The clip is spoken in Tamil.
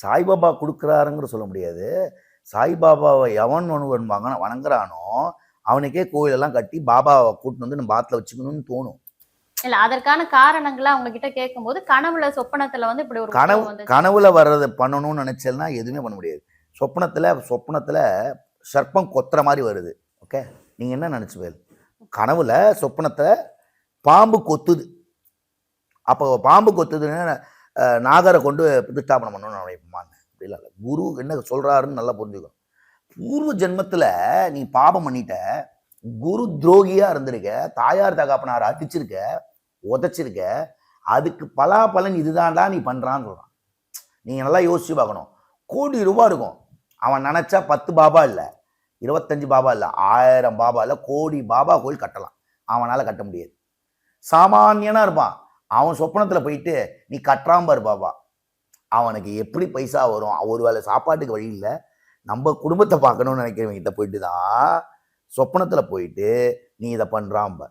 சாய்பாபா கொடுக்குறாருங்கிற சொல்ல முடியாது. சாய்பாபாவை எவன் ஒருவன் வணங்குறானோ அவனுக்கே கோயிலெல்லாம் கட்டி பாபாவை கூட்டின்னு வந்து நம்ம பாத்துல வச்சுக்கணும்னு தோணும். இல்ல அதற்கான காரணங்களை அவங்க கிட்ட கேட்கும்போது கனவுல சொப்பனத்துல வந்து இப்படி ஒரு கனவுல வர்றதை பண்ணணும்னு நினைச்சேன்னா எதுவுமே பண்ண முடியாது. சொப்பனத்துல சர்ப்பம் கொத்துற மாதிரி வருது. ஓகே, நீங்க என்ன நினைச்சுவேல்? கனவுல சொப்பனத்தை பாம்பு கொத்துது. அப்போ பாம்பு கொத்துதுன்னு நாகரை கொண்டு பிரதிஷ்டாபனம் பண்ணணும்னு நினைப்பாங்க. அப்படி இல்லை, குரு என்ன சொல்றாருன்னு நல்லா புரிஞ்சுக்கணும். பூர்வ ஜென்மத்துல நீ பாபம் பண்ணிட்ட, குரு துரோகியா இருந்திருக்க, தாயார் தகப்பனார் அடிச்சிருக்க, உதைச்சிருக்க, அதுக்கு பலாபலன் இதுதான்டா நீ பண்றான்னு சொல்றான். நீங்க நல்லா யோசிச்சு பார்க்கணும். கோடி ரூபாய் இருக்கும். அவன் நினைச்சா 10 பாபா இல்லை, 25 பாபா இல்லை, 1000 பாபா இல்லை, கோடி பாபா கோயில் கட்டலாம். அவனால கட்ட முடியாது. சாமானியனா இருப்பான். அவன் சொப்பனத்துல போயிட்டு நீ கட்டுறாம்பாரு பாபா, அவனுக்கு எப்படி பைசா வரும்? ஒரு வேளை சாப்பாட்டுக்கு வழி இல்லை. நம்ம குடும்பத்தை பார்க்கணும்னு நினைக்கிறவங்கிட்ட போயிட்டு தான் சொப்பனத்துல போயிட்டு நீ இதை பண்றாம்ப.